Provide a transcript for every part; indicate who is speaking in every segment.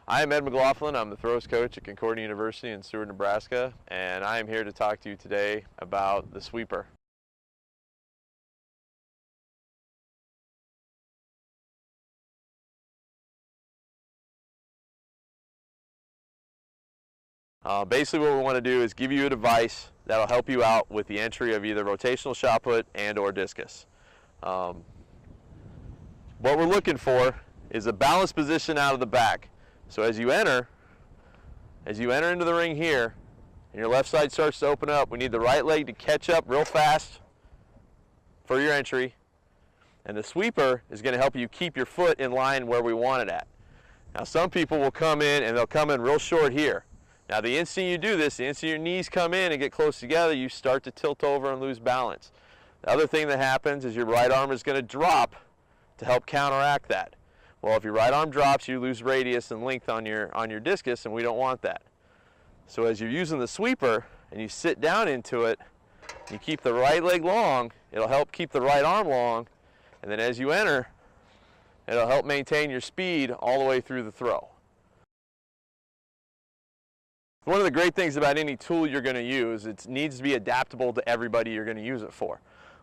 Speaker 1: I am Ed McLaughlin. I'm the throws coach at Concordia University in Seward, Nebraska, and I am here to talk to you today about the sweeper. Basically what we want to do is give you a device that'll help you out with the entry of either rotational shot put and or discus. What we're looking for is a balanced position out of the back. So as you enter into the ring here, and your left side starts to open up, we need the right leg to catch up real fast for your entry, and the sweeper is going to help you keep your foot in line where we want it at. Now some people will come in and they'll come in real short here. Now the instant you do this, the instant your knees come in and get close together, you start to tilt over and lose balance. The other thing that happens is your right arm is going to drop to help counteract that. Well, if your right arm drops, you lose radius and length on your discus, and we don't want that. So as you're using the sweeper and you sit down into it, you keep the right leg long, it'll help keep the right arm long, and then as you enter, it'll help maintain your speed all the way through the throw. One of the great things about any tool you're going to use, it needs to be adaptable to everybody you're going to use it for.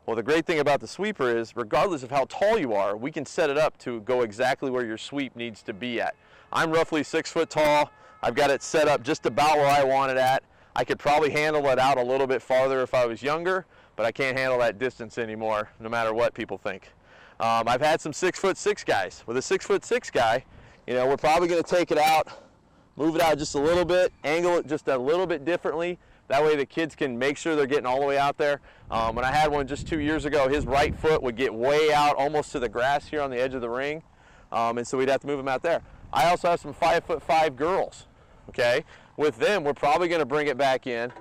Speaker 1: Well, the great thing about the sweeper is, regardless of how tall you are, we can set it up to go exactly where your sweep needs to be at. I'm roughly 6 foot tall. I've got it set up just about where I want it at. I could probably handle it out a little bit farther if I was younger, but I can't handle that distance anymore, no matter what people think. I've had some 6'6" guys. With a 6'6" guy, we're probably going to take it out, move it out just a little bit, angle it just a little bit differently. That way the kids can make sure they're getting all the way out there. When I had one just 2 years ago, his right foot would get way out almost to the grass here on the edge of the ring. And so we'd have to move him out there. I also have some 5'5" girls, okay? With them, we're probably gonna bring it back in.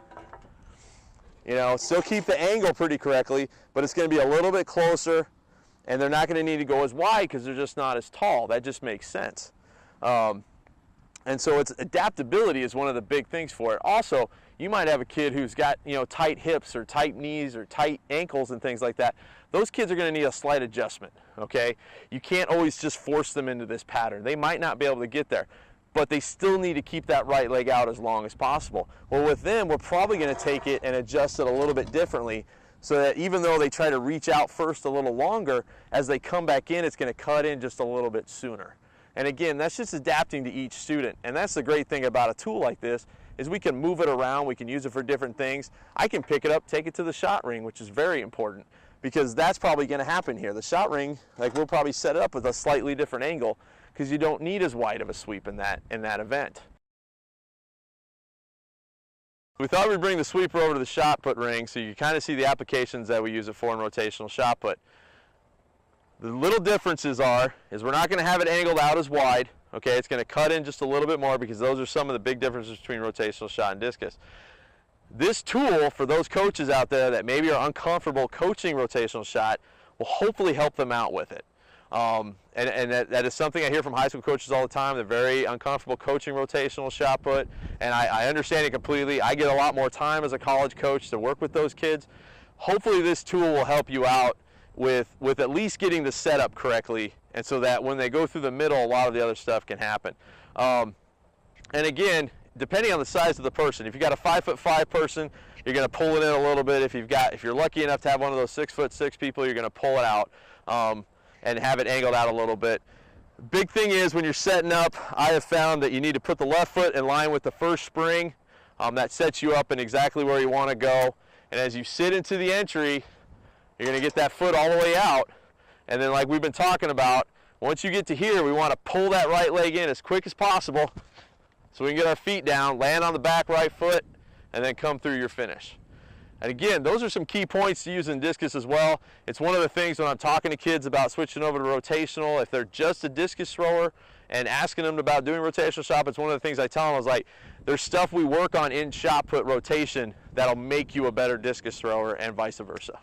Speaker 1: Still keep the angle pretty correctly, but it's gonna be a little bit closer, and they're not gonna need to go as wide because they're just not as tall. That just makes sense. And so it's adaptability is one of the big things for it. Also, you might have a kid who's got tight hips or tight knees or tight ankles and things like that. Those kids are going to need a slight adjustment, okay? You can't always just force them into this pattern. They might not be able to get there, but they still need to keep that right leg out as long as possible. Well, with them, we're probably going to take it and adjust it a little bit differently so that even though they try to reach out first a little longer, as they come back in, it's going to cut in just a little bit sooner. And again, that's just adapting to each student. And that's the great thing about a tool like this, is we can move it around, we can use it for different things. I can pick it up, take it to the shot ring, which is very important, because that's probably going to happen here. The shot ring, we'll probably set it up with a slightly different angle, because you don't need as wide of a sweep in that event. We thought we'd bring the sweeper over to the shot put ring so you kind of see the applications that we use it for in rotational shot put. The little differences is we're not going to have it angled out as wide, okay? It's going to cut in just a little bit more because those are some of the big differences between rotational shot and discus. This tool, for those coaches out there that maybe are uncomfortable coaching rotational shot, will hopefully help them out with it. And that is something I hear from high school coaches all the time. They're very uncomfortable coaching rotational shot put, and I understand it completely. I get a lot more time as a college coach to work with those kids. Hopefully this tool will help you out with at least getting the setup correctly, and so that when they go through the middle, a lot of the other stuff can happen. And again, depending on the size of the person, if you've got a 5'5" person, you're going to pull it in a little bit. If you're lucky enough to have one of those 6'6" people, you're going to pull it out and have it angled out a little bit. Big thing is when you're setting up, I have found that you need to put the left foot in line with the first spring. That sets you up in exactly where you want to go. And as you sit into the entry, you're going to get that foot all the way out, and then like we've been talking about, once you get to here, we want to pull that right leg in as quick as possible so we can get our feet down, land on the back right foot, and then come through your finish. And again, those are some key points to use in discus as well. It's one of the things when I'm talking to kids about switching over to rotational, if they're just a discus thrower and asking them about doing rotational shot, it's one of the things I tell them. I was like, there's stuff we work on in shot put rotation that'll make you a better discus thrower and vice versa.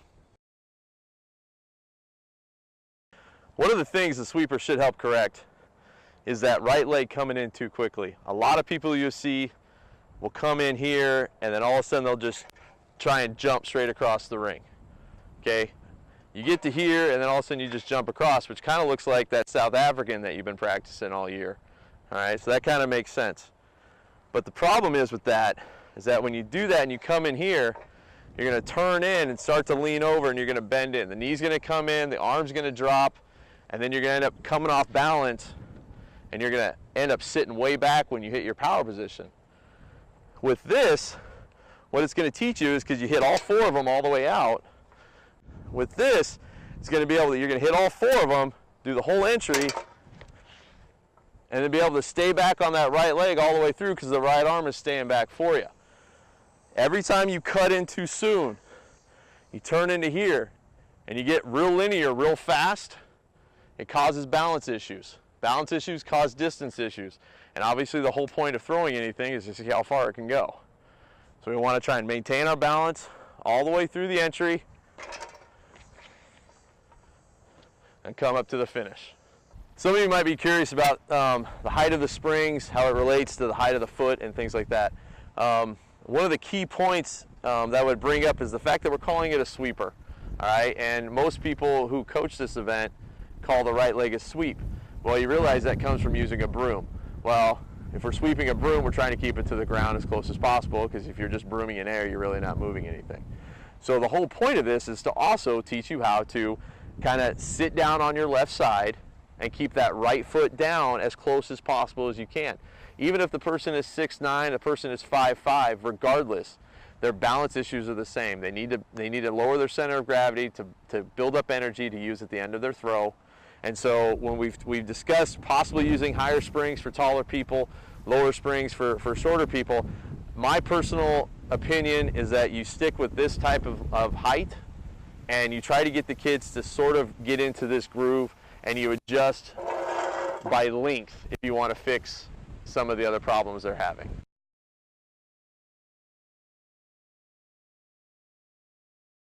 Speaker 1: One of the things the sweeper should help correct is that right leg coming in too quickly. A lot of people you see will come in here and then all of a sudden they'll just try and jump straight across the ring. Okay? You get to here and then all of a sudden you just jump across, which kind of looks like that South African that you've been practicing all year. All right, so that kind of makes sense. But the problem is with that is that when you do that and you come in here, you're going to turn in and start to lean over, and you're going to bend in. The knee's going to come in, the arm's going to drop, and then you're going to end up coming off balance, and you're going to end up sitting way back when you hit your power position. With this, what it's going to teach you is, because you hit all 4 of them all the way out, with this, it's going to be able to, you're going to hit all 4 of them, do the whole entry, and then be able to stay back on that right leg all the way through, because the right arm is staying back for you. Every time you cut in too soon, you turn into here, and you get real linear real fast, it causes balance issues. Balance issues cause distance issues. And obviously the whole point of throwing anything is to see how far it can go. So we want to try and maintain our balance all the way through the entry and come up to the finish. Some of you might be curious about the height of the springs, how it relates to the height of the foot and things like that. One of the key points that I would bring up is the fact that we're calling it a sweeper. All right, and most people who coach this event call the right leg a sweep. Well, you realize that comes from using a broom. Well, if we're sweeping a broom, we're trying to keep it to the ground as close as possible, because if you're just brooming in air, you're really not moving anything. So the whole point of this is to also teach you how to kind of sit down on your left side and keep that right foot down as close as possible as you can. Even if the person is 6'9", the person is 5'5", regardless, their balance issues are the same. They need to lower their center of gravity to build up energy to use at the end of their throw. And so when we've discussed possibly using higher springs for taller people, lower springs for shorter people, my personal opinion is that you stick with this type of height, and you try to get the kids to sort of get into this groove, and you adjust by length if you want to fix some of the other problems they're having.